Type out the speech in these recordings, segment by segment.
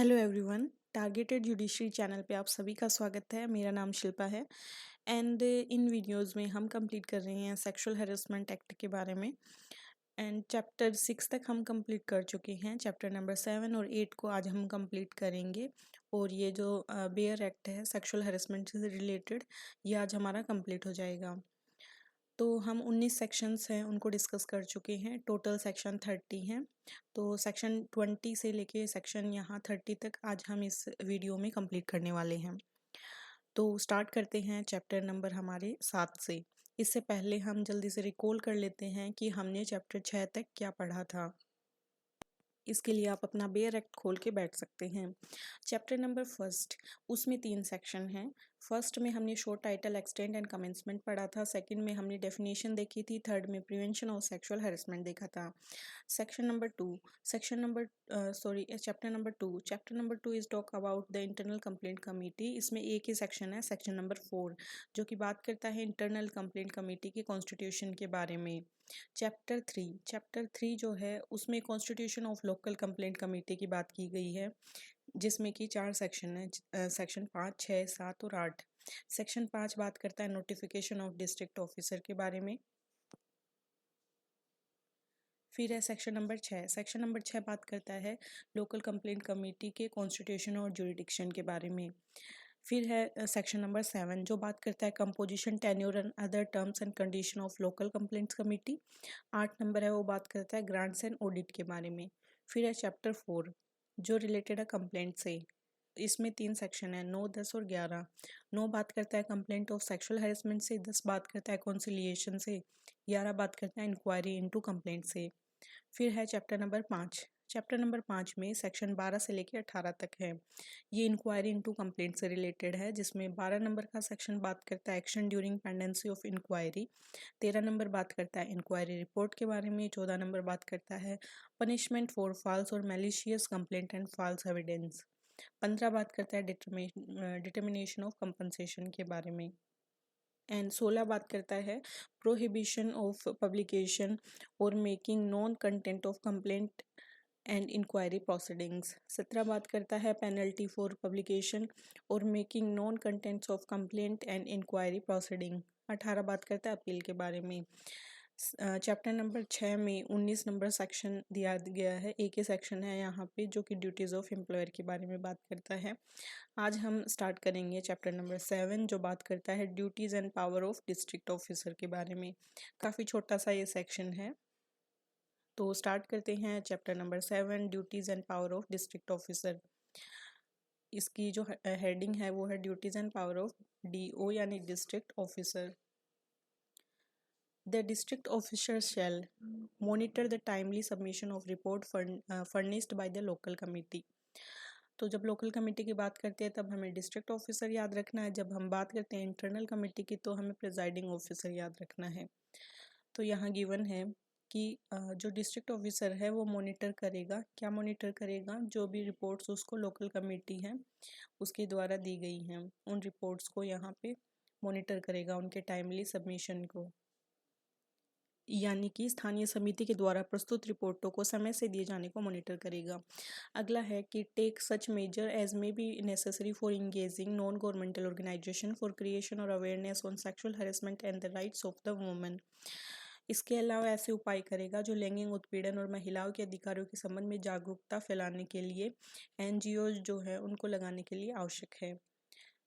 Hello everyone, targeted judiciary channel पे आप सभी का स्वागत है। मेरा नाम शिल्पा है एंड इन वीडियोस में हम कंप्लीट कर रहे हैं सेक्सुअल हैरेसमेंट एक्ट के बारे में। एंड चैप्टर 6 तक हम कंप्लीट कर चुके हैं। चैप्टर नंबर 7 और 8 को आज हम कंप्लीट करेंगे और ये जो बेयर एक्ट है सेक्सुअल हैरेसमेंट से रिलेटेड, ये आज हमारा कंप्लीट हो जाएगा। तो हम 19 सेक्शंस हैं उनको डिस्कस कर चुके हैं। टोटल सेक्शन 30 हैं। तो सेक्शन 20 से लेके सेक्शन यहाँ 30 तक आज हम इस वीडियो में कंप्लीट करने वाले हैं। तो स्टार्ट करते हैं चैप्टर नंबर हमारे 7 से। इससे पहले हम जल्दी से रिकॉल कर लेते हैं कि हमने चैप्टर 6 तक क्या पढ़ा था। इसके लिए आप अपना बेयर एक्ट खोल के बैठ सकते हैं। चैप्टर नंबर फर्स्ट, उसमें 3 सेक्शन हैं। फर्स्ट में हमने show title, extent and commencement पढ़ा था। सेकंड में हमने डेफिनेशन देखी थी। थर्ड में प्रिवेंशन ऑफ सेक्सुअल हैरेसमेंट देखा था। Chapter number 2 is talk about the internal complaint committee. इसमें एक ही सेक्शन है, सेक्शन नंबर 4, जो कि बात करता है इंटरनल कंप्लेंट कमेटी के कॉन्स्टिट्यूशन के बारे में। चैप्टर 3 जो है उसमें constitution of local complaint committee की बात की गई है, जिसमें कि 4 सेक्शन है, सेक्शन 5, 6, 7 और 8। सेक्शन 5 बात करता है नोटिफिकेशन ऑफ डिस्ट्रिक्ट ऑफिसर के बारे में। फिर है सेक्शन नंबर 6 बात करता है लोकल कंप्लेंट कमेटी के कॉन्स्टिट्यूशन और जुरिडिक्शन के बारे में। फिर है सेक्शन नंबर 7 जो बात करता है composition, tenure and other terms and condition of local complaints committee. 8 number है वो बात करता है ग्रांट्स एंड ऑडिट के बारे में। फिर है चैप्टर 4 जो रिलेटेड है कंप्लेंट से। इसमें 3 सेक्शन है, 9, 10 और 11। 9 बात करता है कंप्लेंट ऑफ सेक्सुअल हैरेसमेंट से, 10 बात करता है कॉन्सिलिएशन से, 11 बात करता है इंक्वायरी इनटू कंप्लेंट से। फिर है चैप्टर नंबर 5 में सेक्शन 12 से लेकर 18 तक है। ये इंक्वायरी इनटू कंप्लेंट से रिलेटेड है, जिसमें 12 नंबर का सेक्शन बात करता है action during pendency of inquiry. 13 number बात करता है इंक्वायरी रिपोर्ट के बारे में। 14 नंबर बात करता है पनिशमेंट फॉर फॉल्स और malicious complaint and false evidence. 15 बात करता है डिटर्मिनेशन ऑफ कंपनसेशन के बारे में। एंड 16 बात करता है प्रोहिबिशन ऑफ पब्लिकेशन और making non content of complaint and inquiry proceedings. 17 बात करता है पेनल्टी फॉर पब्लिकेशन और making non contents of complaint and inquiry proceeding. 18 बात करता है अपील के बारे में। चैप्टर नंबर 6 में 19 नंबर सेक्शन दिया गया है, एक ही सेक्शन है यहाँ पे, जो कि ड्यूटीज़ ऑफ एम्प्लॉयर के बारे में बात करता है। आज हम स्टार्ट करेंगे चैप्टर नंबर 7 जो बात करता है duties and power of district officer के बारे में। काफ़ी छोटा सा ये सेक्शन है। तो स्टार्ट करते हैं chapter number 7 duties and power of district officer. इसकी जो हेडिंग है वो है duties and power of DO यानी district officer. The district officer shall monitor the timely submission of report furnished by the local committee। तो जब local committee की बात करते हैं तब हमें डिस्ट्रिक्ट ऑफिसर याद रखना है। जब हम बात करते हैं इंटरनल कमेटी की तो हमें प्रिजाइडिंग ऑफिसर याद रखना है। तो यहाँ गिवन है कि जो डिस्ट्रिक्ट ऑफिसर है वो मॉनिटर करेगा। क्या मॉनिटर करेगा? जो भी रिपोर्ट्स उसको लोकल कमेटी है उसके द्वारा दी गई हैं उन रिपोर्ट्स को यहाँ पे मॉनिटर करेगा, उनके टाइमली सबमिशन को, यानी कि स्थानीय समिति के द्वारा प्रस्तुत रिपोर्टों को समय से दिए जाने को मॉनिटर करेगा। अगला है कि take such measure as may be necessary for engaging non governmental organisation for creation और awareness on sexual harassment and the rights of the women. इसके अलावा ऐसे उपाय करेगा जो लैंगिक उत्पीड़न और महिलाओं के अधिकारों के संबंध में जागरूकता फैलाने के लिए NGOs जो है उनको लगाने के लिए आवश्यक है।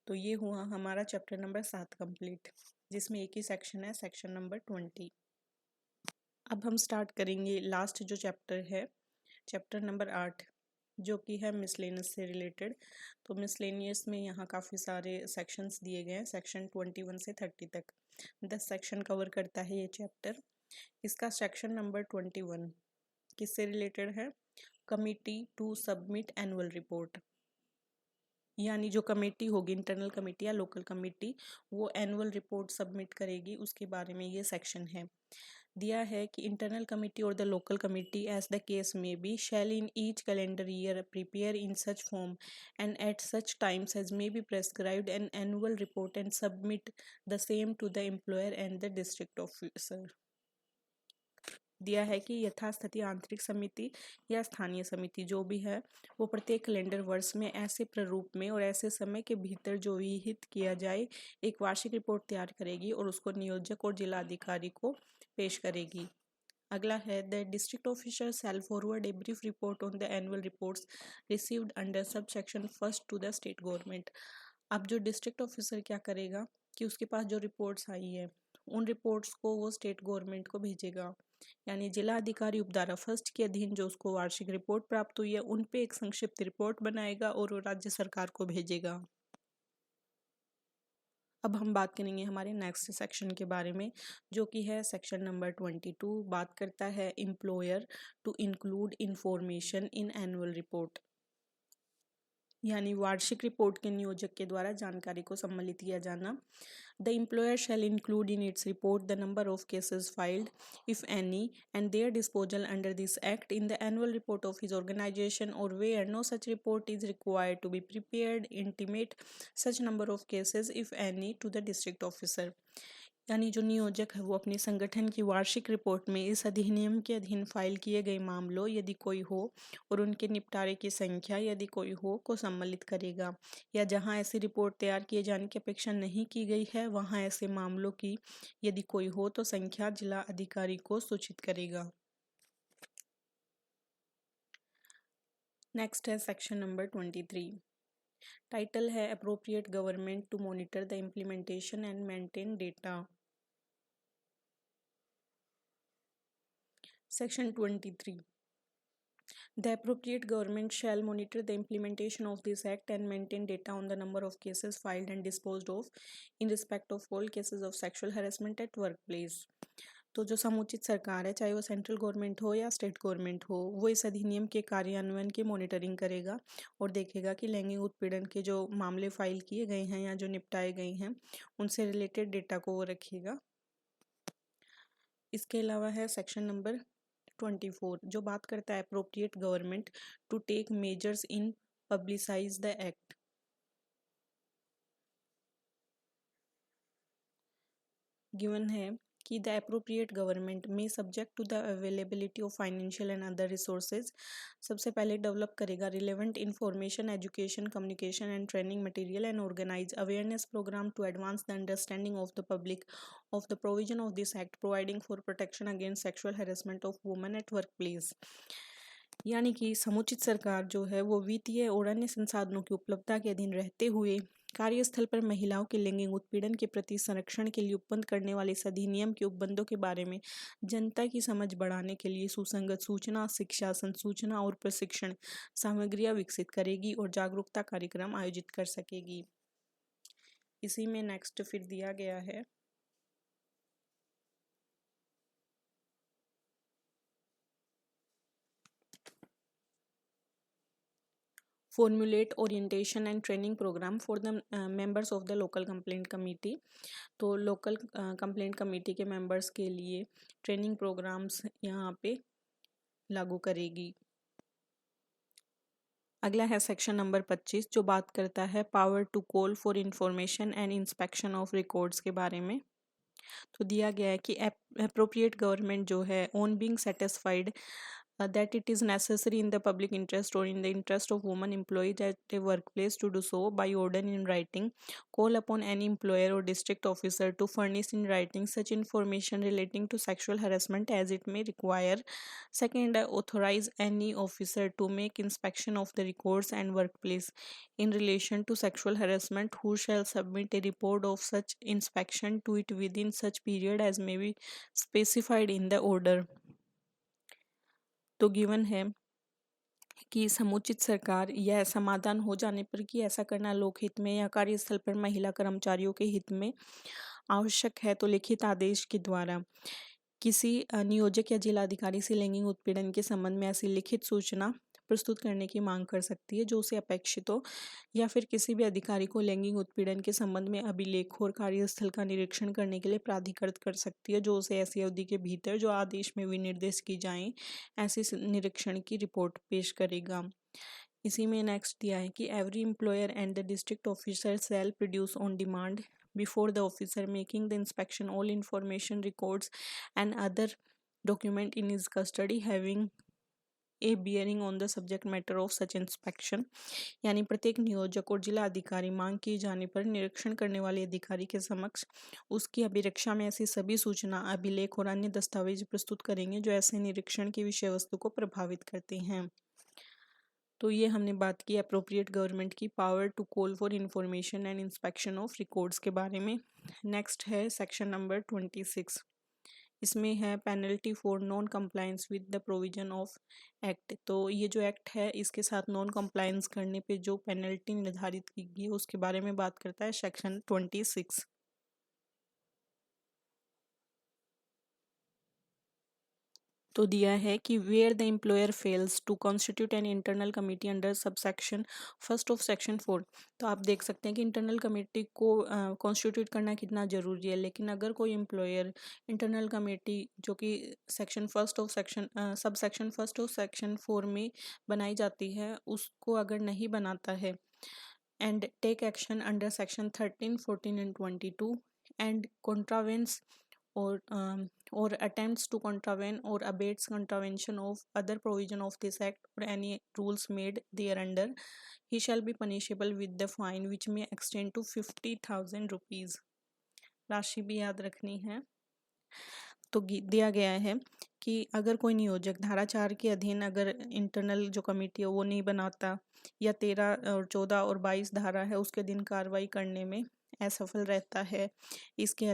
तो ये हुआ हमारा चैप्टर नंबर 7 कंप्लीट, जिसमें एक ही सेक्शन है, सेक्शन नंबर 20। अब हम स्टार्ट करेंगे लास्ट जो चैप्टर है, चैप्टर नंबर 8, जो कि है मिसलेनियस से रिलेटेड। तो मिसलेनियस में यहाँ काफ़ी सारे सेक्शंस दिए गए हैं, सेक्शन 21 से 30 तक 10 सेक्शन कवर करता है ये चैप्टर। इसका सेक्शन नंबर 21 किससे रिलेटेड है? Committee to submit annual report, यानी जो कमेटी होगी इंटरनल कमेटी या लोकल कमेटी वो एनुअल रिपोर्ट सबमिट करेगी, उसके बारे में ये सेक्शन है। दिया है कि इंटरनल कमेटी और the local committee as the case may be shall in each calendar year prepare in such form and at such times as may be prescribed an annual report and submit the same to the employer and the district officer. दिया है कि यथास्थिति आंतरिक समिति या स्थानीय समिति जो भी है वो प्रत्येक कैलेंडर वर्ष में ऐसे प्रारूप में और ऐसे समय के भीतर जो विहित किया जाए एक वार्षिक रिपोर्ट तैयार करेगी और उसको नियोजक और जिला अधिकारी को पेश करेगी। अगला है the district officer shall forward a brief report on the annual reports received under sub section first to the state government. अब जो डिस्ट्रिक्ट ऑफिसर क्या करेगा कि उसके पास जो रिपोर्ट्स आई है उन रिपोर्ट्स को वो स्टेट गवर्नमेंट को भेजेगा, यानी जिला अधिकारी उपधारा फर्स्ट के अधीन जो उसको वार्षिक रिपोर्ट प्राप्त हुई है उन पे एक संक्षिप्त रिपोर्ट बनाएगा और वो राज्य सरकार को भेजेगा। अब हम बात करेंगे हमारे नेक्स्ट सेक्शन के बारे में जो कि है सेक्शन नंबर 22। बात करता है employer to include information in annual report, यानी वार्षिक रिपोर्ट के नियोजक के द्वारा जानकारी को सम्मिलित किया जाना। The employer shall include in its report the number of cases filed if any and their disposal under this act in the annual report of his organisation और where no such report is required to be prepared intimate such number of cases if any to the district officer. यानी जो नियोजक है वो अपने संगठन की वार्षिक रिपोर्ट में इस अधिनियम के अधीन फाइल किए गए मामलों यदि कोई हो और उनके निपटारे की संख्या यदि कोई हो को सम्मिलित करेगा, या जहां ऐसी रिपोर्ट तैयार किए जाने की अपेक्षा नहीं की गई है वहां ऐसे मामलों की यदि कोई हो तो संख्या जिला अधिकारी को सूचित करेगा। नेक्स्ट है सेक्शन नंबर 23। टाइटल है appropriate government to monitor the implementation and maintain data. Section 23. The appropriate government shall monitor the implementation of this act and maintain data on the number of cases filed and disposed of in respect of all cases of sexual harassment at workplace. तो जो समुचित सरकार है चाहे वो central government हो या state government हो वो इस अधिनियम के कार्यान्वयन की मॉनिटरिंग करेगा और देखेगा कि लैंगिक उत्पीड़न के जो मामले फाइल किए गए हैं या जो निपटाए गए हैं उनसे रिलेटेड डेटा को वो रखेगा। इसके अलावा है सेक्शन नंबर 24 जो बात करता है appropriate government to take measures in publicise the act. Given है कि द अप्रोप्रिएट गवर्नमेंट में subject to the availability of financial and other resources सबसे पहले डेवलप करेगा relevant information education communication and training material and organise awareness programme to advance the understanding of the public of the provision of this act providing for protection against sexual harassment of women at workplace। यानी कि समुचित सरकार जो है वो वित्तीय और अन्य संसाधनों की उपलब्धता के अधीन रहते हुए कार्यस्थल पर महिलाओं के लैंगिक उत्पीड़न के प्रति संरक्षण के लिए उत्पन्न करने वाले इस अधिनियम के उपबंधों के बारे में जनता की समझ बढ़ाने के लिए सुसंगत सूचना शिक्षा संसूचना और प्रशिक्षण सामग्रियां विकसित करेगी और जागरूकता कार्यक्रम आयोजित कर सकेगी। इसी में नेक्स्ट फिर दिया गया है formulate orientation and training programme for the members of the local complaint committee. तो लोकल कंप्लेंट कमेटी के मेंबर्स के लिए ट्रेनिंग प्रोग्राम्स यहाँ पे लागू करेगी। अगला है सेक्शन नंबर 25 जो बात करता है power to call for information and inspection of records के बारे में। तो दिया गया है कि अप्रोप्रिएट गवर्नमेंट जो है on being satisfied that it is necessary in the public interest or in the interest of women employees at a workplace to do so by order in writing call upon any employer or district officer to furnish in writing such information relating to sexual harassment as it may require। Second, authorize any officer to make inspection of the records and workplace in relation to sexual harassment who shall submit a report of such inspection to it within such period as may be specified in the order। तो given है कि समुचित सरकार यह समाधान हो जाने पर कि ऐसा करना लोकहित में या कार्यस्थल पर महिला कर्मचारियों के हित में आवश्यक है तो लिखित आदेश के द्वारा किसी नियोजक या जिलाधिकारी से लैंगिक उत्पीड़न के संबंध में ऐसी लिखित सूचना प्रस्तुत करने की मांग कर सकती है जो उसे अपेक्षित हो, या फिर किसी भी अधिकारी को लैंगिक उत्पीड़न के संबंध में अभिलेख और कार्यस्थल का निरीक्षण करने के लिए प्राधिकृत कर सकती है जो उसे ऐसी अवधि के भीतर जो आदेश में विनिर्देश की जाए ऐसे निरीक्षण की रिपोर्ट पेश करेगा। इसी में नेक्स्ट दिया है कि every employer and the district officer shell produce on demand before the officer making the inspection all information records and other document in his custody having A bearing on the subject matter of such inspection. यानी प्रत्येक नियोजक और जिला अधिकारी मांग किए जाने पर निरीक्षण करने वाले अधिकारी के समक्ष उसकी अभिरक्षा में ऐसी सभी सूचना, अभिलेख और अन्य दस्तावेज प्रस्तुत करेंगे जो ऐसे निरीक्षण की विषय वस्तु को प्रभावित करते हैं। तो ये हमने बात की अप्रोप्रिएट गवर्नमेंट की power to call for information and inspection of records के बारे में। नेक्स्ट है सेक्शन नंबर 26। इसमें है penalty for non compliance with the provision of act. तो ये जो एक्ट है इसके साथ नॉन कंप्लायंस करने पे जो पेनल्टी निर्धारित की गई उसके बारे में बात करता है सेक्शन 26। तो दिया है कि where the employer fails to constitute an internal committee under subsection first of section 4। तो आप देख सकते हैं कि इंटरनल कमेटी को कॉन्स्टिट्यूट करना कितना ज़रूरी है, लेकिन अगर कोई एम्प्लॉयर इंटरनल कमेटी जो कि सेक्शन फर्स्ट ऑफ सेक्शन सब सेक्शन फर्स्ट ऑफ सेक्शन 4 में बनाई जाती है उसको अगर नहीं बनाता है and take action under section 13, 14 and 22 and contravenes or attempts to contravene or abates contravention of other provision of this act or any rules made thereunder, he shall be punishable with the fine which may extend to 50,000 rupees। राशि भी याद रखनी है। तो दिया गया है कि अगर कोई नियोजक धारा 4 के अधीन अगर इंटरनल जो कमेटी है वो नहीं बनाता या 13 और 14 और 22 धारा है उसके अधीन कार्रवाई करने में असफल रहता है, इसके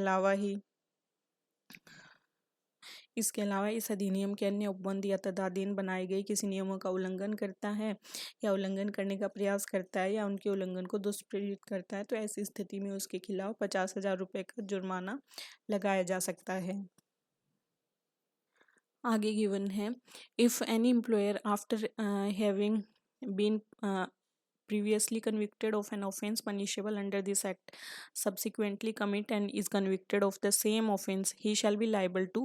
अलावा इस अधिनियम के अन्य उपबंध या तदाधीन बनाए गए किसी नियमों का उल्लंघन करता है या उल्लंघन करने का प्रयास करता है या उनके उल्लंघन को दुष्प्रेरित करता है तो ऐसी स्थिति में उसके खिलाफ 50,000 रुपये का जुर्माना लगाया जा सकता है। आगे गिवन है if any employer after having been previously convicted of an offence punishable under this act subsequently commit and is convicted of the same offence, he shall be liable to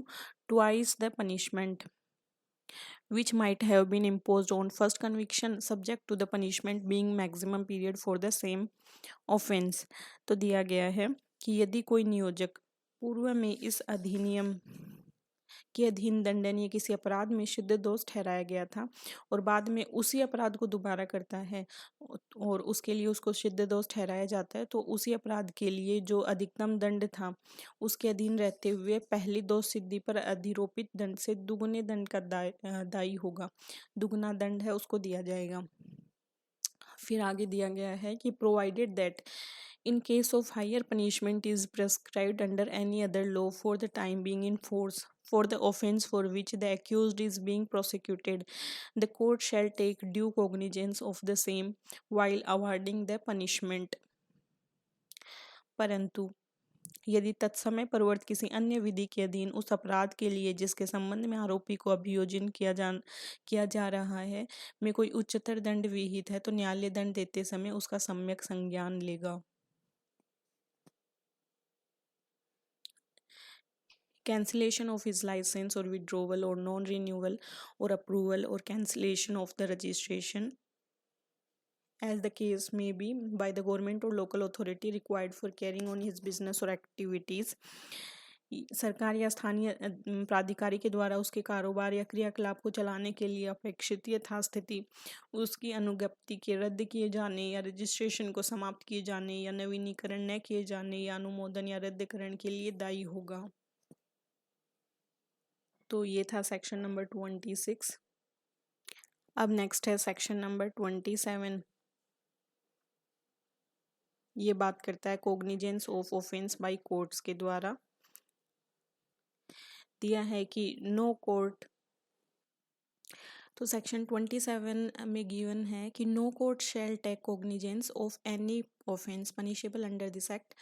twice the punishment which might have been imposed on first conviction, subject to the punishment being maximum period for the same offence। तो दिया गया है कि यदि कोई नियोजक पूर्व में इस अधिनियम के अधीन दंडनीय किसी अपराध में सिद्ध दोष ठहराया गया था और बाद में उसी अपराध को दोबारा करता है और उसके लिए उसको सिद्ध दोष ठहराया जाता है तो उसी अपराध के लिए जो अधिकतम दंड था उसके अधीन रहते हुए पहली दोष सिद्धि पर अधिरोपित दंड से दुगुने दंड का दायी होगा, दुगुना दंड है उसको दिया जाएगा। फिर आगे दिया गया है कि provided that in case of higher punishment is prescribed under any other law for the time being in force for the offence for which the accused is being prosecuted, the court shall take due cognizance of the same while awarding the punishment। परंतु यदि तत्समय परवर्त किसी अन्य विधि के अधीन उस अपराध के लिए जिसके संबंध में आरोपी को अभियोजन किया जा रहा है में कोई उच्चतर दंड विहित है तो न्यायालय दंड देते समय उसका सम्यक संज्ञान लेगा। Cancellation of his license or withdrawal or non-renewal or approval or cancellation of the registration as the case may be by the government or local authority required for carrying on his business or activities। सरकार या स्थानीय प्राधिकारी के द्वारा उसके कारोबार या क्रियाकलाप को चलाने के लिए अपेक्षित यथास्थिति उसकी अनुज्ञप्ति के रद्द किए जाने या रजिस्ट्रेशन को समाप्त किए जाने या नवीनीकरण न किए जाने या अनुमोदन या रद्दकरण के लिए दायी होगा। तो ये था सेक्शन नंबर 26। अब नेक्स्ट है सेक्शन नंबर 27। ये बात करता है cognizance of offence by courts के द्वारा। दिया है कि नो कोर्ट, तो सेक्शन 27 में गिवन है कि no court shall take cognizance of any offence punishable under this act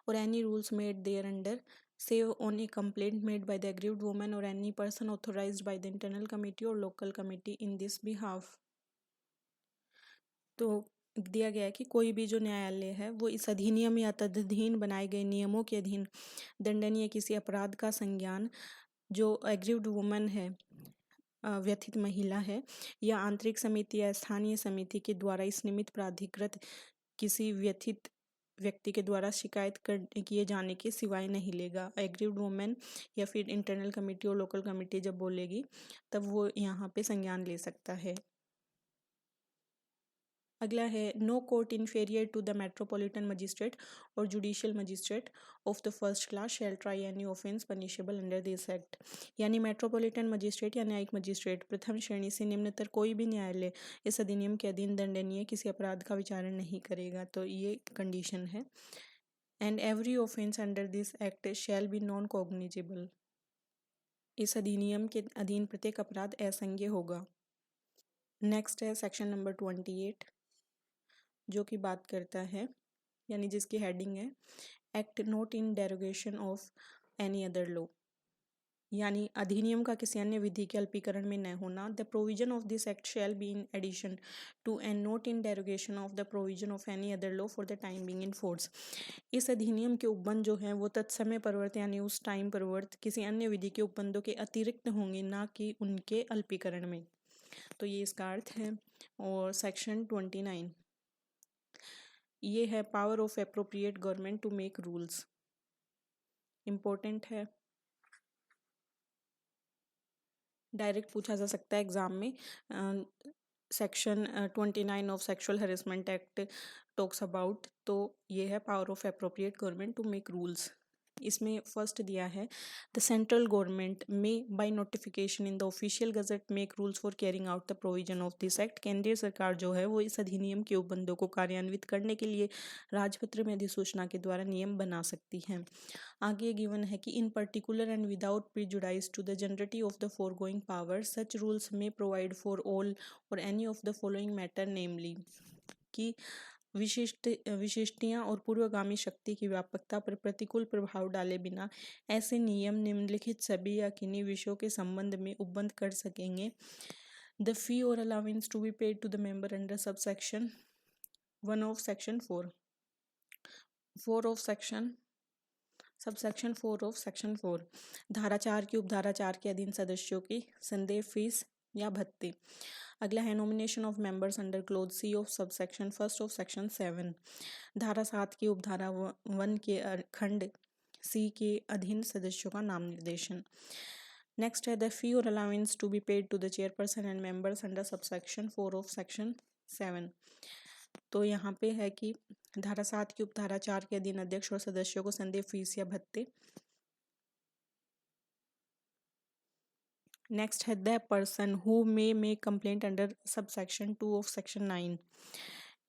और any rules made there under save on a complaint made by the aggrieved woman or any person authorized by the internal committee or local committee in this behalf। तो दिया गया है कि कोई भी जो न्यायालय है वो इस अधिनियम या तदधीन बनाए गए नियमों के अधीन दंडनीय किसी अपराध का संज्ञान जो एग्रीव्ड वुमन है, व्यथित महिला है या आंतरिक समिति या स्थानीय समिति के द्वारा इस निमित्त प्राधिकृत किसी व्यथित व्यक्ति के द्वारा शिकायत किए जाने के सिवाय नहीं लेगा। एग्रीव्ड वुमेन या फिर इंटरनल कमेटी और लोकल कमेटी जब बोलेगी तब वो यहाँ पे संज्ञान ले सकता है। अगला है no court inferior to the metropolitan magistrate और judicial magistrate of the first class shall try any offence punishable under this act. यानी मेट्रोपॉलिटन मजिस्ट्रेट या न्यायिक मजिस्ट्रेट प्रथम श्रेणी से निम्नतर कोई भी न्यायालय इस अधिनियम के अधीन दंडनीय किसी अपराध का विचारण नहीं करेगा। तो ये कंडीशन है। And every offence under this act shall B non cognizable. इस अधिनियम के अधीन प्रत्येक अपराध असंज्ञेय होगा। नेक्स्ट है सेक्शन नंबर 28 जो कि बात करता है यानी जिसकी हेडिंग है act not in derogation of any other law. यानी अधिनियम का किसी अन्य विधि के अल्पीकरण में न होना। The provision of this act shall be in addition to and not in derogation of the provision of any other law for the time being in force. इस अधिनियम के उपबंध जो हैं वो तत्समय परवर्त यानी उस टाइम परवर्त किसी अन्य विधि के उपबंधों के अतिरिक्त होंगे, ना कि उनके अल्पीकरण में। तो ये इसका अर्थ है। और सेक्शन 29 ये है power of appropriate government to make rules. Important है, डायरेक्ट पूछा जा सकता है एग्जाम में। Section 29 of sexual harassment act talks about, तो ये है power of appropriate government to make rules. इसमें फर्स्ट दिया है द सेंट्रल गवर्नमेंट में by notification in the official gazette make rules for carrying out the provision of this act. केंद्रीय सरकार जो है वो इस अधिनियम के उपबंधों को कार्यान्वित करने के लिए राजपत्र में अधिसूचना के द्वारा नियम बना सकती है। आगे गिवन है कि in particular and without prejudice to the generality of the foregoing power such rules may provide for all और any of the following matter, namely कि विशिष्टियां और पूर्वगामी शक्ति की व्यापकता पर प्रतिकूल प्रभाव डाले बिना ऐसे नियम निम्नलिखित सभी या किन्हीं विषयों के संबंध में उपबंध कर सकेंगे। द फी और allowance to be paid to the member under subsection 1 of section 4 of subsection 4 of section 4। धारा 4 की उपधारा 4 के अधीन सदस्यों की संदेह फीस या भत्ते। अगला है nomination of members under clause C of subsection 1 of section 7। धारा 7 की उपधारा 1 के खंड सी के अधीन सदस्यों का नाम निर्देशन। नेक्स्ट है द फी और allowance to be paid to the chairperson and members under subsection 4 of section 7। तो यहाँ पे है कि धारा 7 की उपधारा 4 के अधीन अध्यक्ष और सदस्यों को संदेह फीस या भत्ते। नेक्स्ट है the person who may make complaint under subsection 2 of section 9।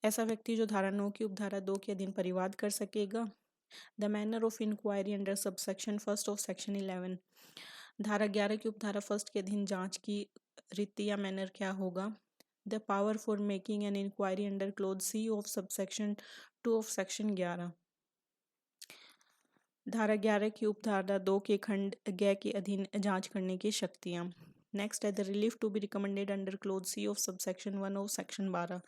ऐसा व्यक्ति जो धारा 9 की उपधारा 2 के अधीन परिवाद कर सकेगा। The manner of inquiry under subsection 1 of section 11। धारा 11 की उपधारा 1 के अधीन जांच की रीति या मैनर क्या होगा। The power for making an inquiry under clause C of subsection 2 of section 11। धारा 11 की उपधारा 2 के खंड ग के अधीन जांच करने की शक्तियां। नेक्स्ट है the relief to be recommended under clause C of subsection 1 of section 12।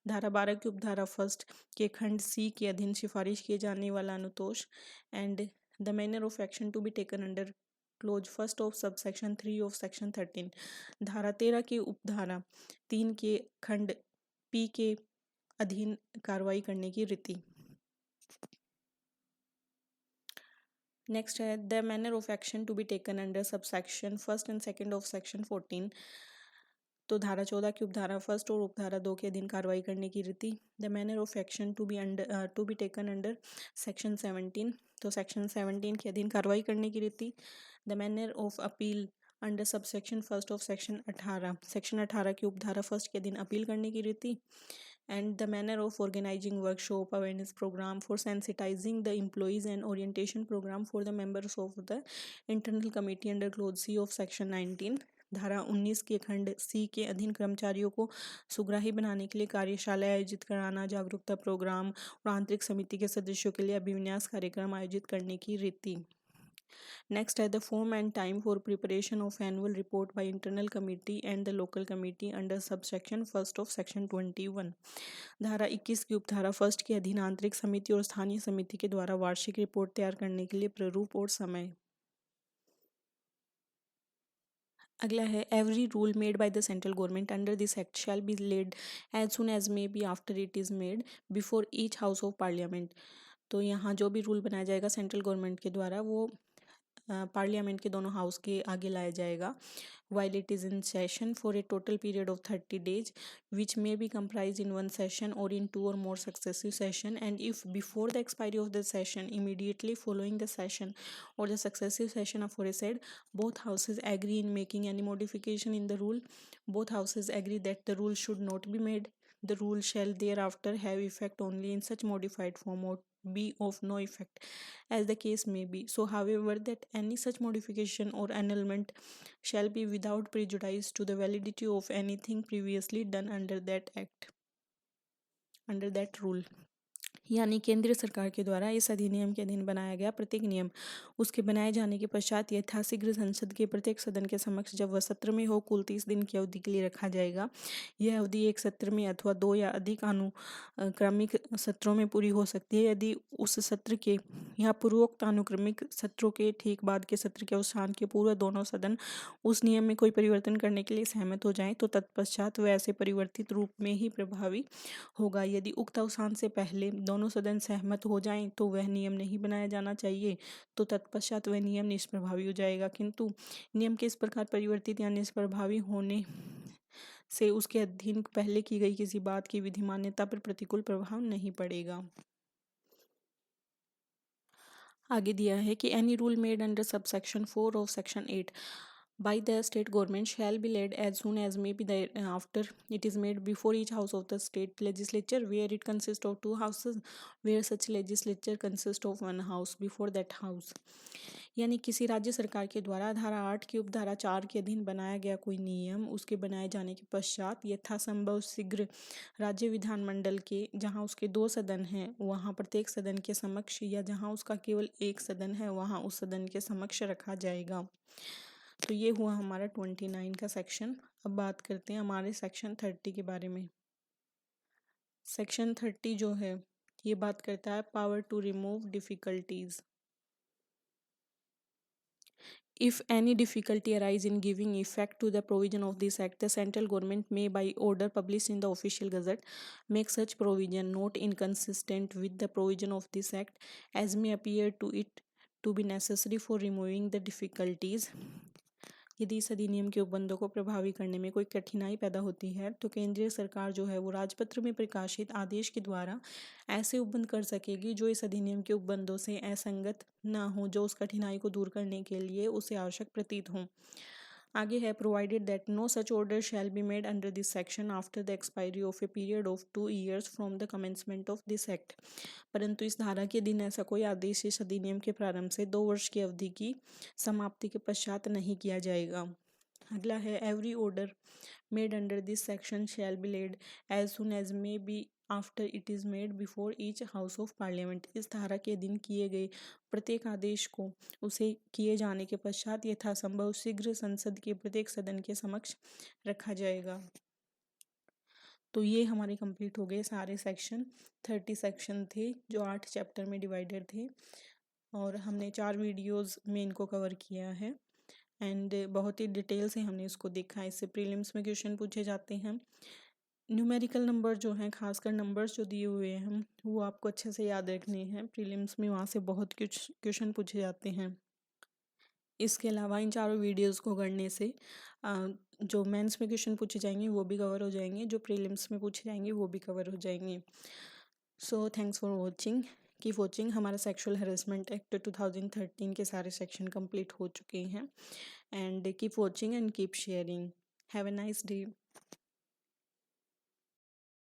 धारा 12 की उपधारा 1 के खंड सी के अधीन सिफारिश किए जाने वाला अनुतोष। And the manner of action to be taken under clause 1 of subsection 3 of section 13। धारा 13 की उपधारा 3 के खंड पी के अधीन कार्रवाई करने की रीति। नेक्स्ट है the manner of action to be taken under subsection 1 and 2 of section 14। तो धारा 14 की उपधारा 1 और उपधारा 2 के अधीन कार्रवाई करने की रीति। The manner of action to be taken under section 17। तो सेक्शन 17 के अधीन कार्रवाई करने की रीति। The manner of appeal under subsection 1 of section 18। Section 18 की उपधारा 1 के अधीन अपील करने की रीति। and the manner of organizing workshop, awareness program for sensitizing the employees and orientation program for the members of the internal committee under clause C of section 19। धारा 19 के खंड सी के अधीन कर्मचारियों को सुग्राही बनाने के लिए कार्यशाला आयोजित कराना, जागरूकता प्रोग्राम और आंतरिक समिति के सदस्यों के लिए अभिविन्यास कार्यक्रम आयोजित करने की रीति। Next है the form and time for preparation of annual report by internal committee and the local committee under subsection 1 of section 21। धारा 21 की उपधारा 1 के अधीन आंतरिक समिति और स्थानीय समिति के द्वारा वार्षिक रिपोर्ट तैयार करने के लिए प्रारूप और समय। अगला है every rule made by the central government under this act shall be laid as soon as may be after it is made before each house of parliament. तो यहाँ जो भी रूल बनाया जाएगा सेंट्रल गवर्नमेंट के द्वारा वो पार्लियामेंट के दोनों हाउस के आगे लाया जाएगा while it is in session for a total period of 30 days which may be comprised in one session or in two or more successive session, and if before the expiry of the session immediately following the session or the successive session aforesaid both houses agree in making any modification in the rule, both houses agree that the rule should not be made, the rule shall thereafter have effect only in such modified form or be of no effect as the case may be. So however that any such modification or annulment shall be without prejudice to the validity of anything previously done under that act, under that rule। यानी केंद्र सरकार के द्वारा इस अधिनियम के अधीन बनाया गया प्रत्येक नियम उसके बनाए जाने के पश्चात यथाशीघ्र संसद के प्रत्येक सदन के समक्ष जब वह सत्र में हो कुल 30 दिन की अवधि के लिए रखा जाएगा। यह अवधि एक सत्र में अथवा 2 या अधिक अनुक्रमिक सत्रों में पूरी हो सकती है। यदि उस सत्र के या पूर्वोक्त अनुक्रमिक सत्रों के ठीक बाद के सत्र के अवसान के पूर्व दोनों सदन उस नियम में कोई परिवर्तन करने के लिए सहमत हो जाएं तो तत्पश्चात वह ऐसे परिवर्तित रूप में ही प्रभावी होगा। यदि उक्त अवसान से पहले दोनों सदन सहमत हो जाएं तो वह नियम नहीं बनाया जाना चाहिए, तो तत्पश्चात वह नियम निष्प्रभावी हो जाएगा। किंतु नियम के इस प्रकार परिवर्तित या निष्प्रभावी होने से उसके अधीन पहले की गई किसी बात की विधि मान्यता पर प्रतिकूल प्रभाव नहीं पड़ेगा। आगे दिया है कि any rule made under subsection 4 of section 8 by the state government shall be laid as soon as may be after it is made before each house of the state legislature where it consists of 2 houses where such legislature consists of 1 house before that house। यानी किसी राज्य सरकार के द्वारा धारा 8 की उपधारा 4 के अधीन बनाया गया कोई नियम उसके बनाए जाने के पश्चात यथासंभव शीघ्र राज्य विधानमंडल के जहां उसके 2 सदन हैं वहां प्रत्येक सदन के समक्ष या जहां उसका केवल एक सदन है वहां उस सदन के समक्ष रखा जाएगा। तो ये हुआ हमारा 29 का सेक्शन। अब बात करते हैं हमारे सेक्शन 30 के बारे में। सेक्शन 30 जो है ये बात करता है power to remove difficulties. If any difficulty arise in giving effect to the provision of this act, the central government may, by order published in the official gazette, make such provision not inconsistent with the provision of this act as may appear to it to be necessary for removing the difficulties। यदि इस अधिनियम के उपबंधों को प्रभावी करने में कोई कठिनाई पैदा होती है तो केंद्रीय सरकार जो है वो राजपत्र में प्रकाशित आदेश के द्वारा ऐसे उपबंध कर सकेगी जो इस अधिनियम के उपबंधों से असंगत ना हो, जो उस कठिनाई को दूर करने के लिए उसे आवश्यक प्रतीत हो। आगे है provided that no such order shall be made under this section after the expiry of a period of 2 years from the commencement of this act. परंतु इस धारा के दिन ऐसा कोई आदेश इस अधिनियम के प्रारंभ से 2 वर्ष की अवधि की समाप्ति के पश्चात नहीं किया जाएगा। अगला है every order made under this section shall be laid as soon as may be after it is made before each house of parliament. इस धारा के दिन किए गए प्रत्येक आदेश को उसे किए जाने के पश्चात यथासंभव शीघ्र संसद के प्रत्येक सदन के समक्ष रखा जाएगा। तो ये हमारे कंप्लीट हो गए सारे सेक्शन। 30 सेक्शन थे जो 8 चैप्टर में डिवाइडेड थे और हमने 4 वीडियोस में इनको कवर किया है एंड बहुत ही डिटेल से हमने इसको देखा है। इससे प्रीलिम्स में क्वेश्चन पूछे जाते हैं। न्यूमेरिकल नंबर जो हैं खासकर नंबर्स जो दिए हुए हैं वो आपको अच्छे से याद रखने हैं। प्रीलिम्स में वहाँ से बहुत कुछ क्वेश्चन पूछे जाते हैं। इसके अलावा इन चारों वीडियोस को करने से जो मेंस में क्वेश्चन पूछे जाएंगे वो भी कवर हो जाएंगे, जो प्रीलिम्स में पूछे जाएंगे वो भी कवर हो जाएंगे। So thanks for watching, keep watching. हमारा सेक्सुअल हैरेसमेंट एक्ट 2013 के सारे सेक्शन कंप्लीट हो चुके हैं and keep watching and keep sharing. Have a nice day.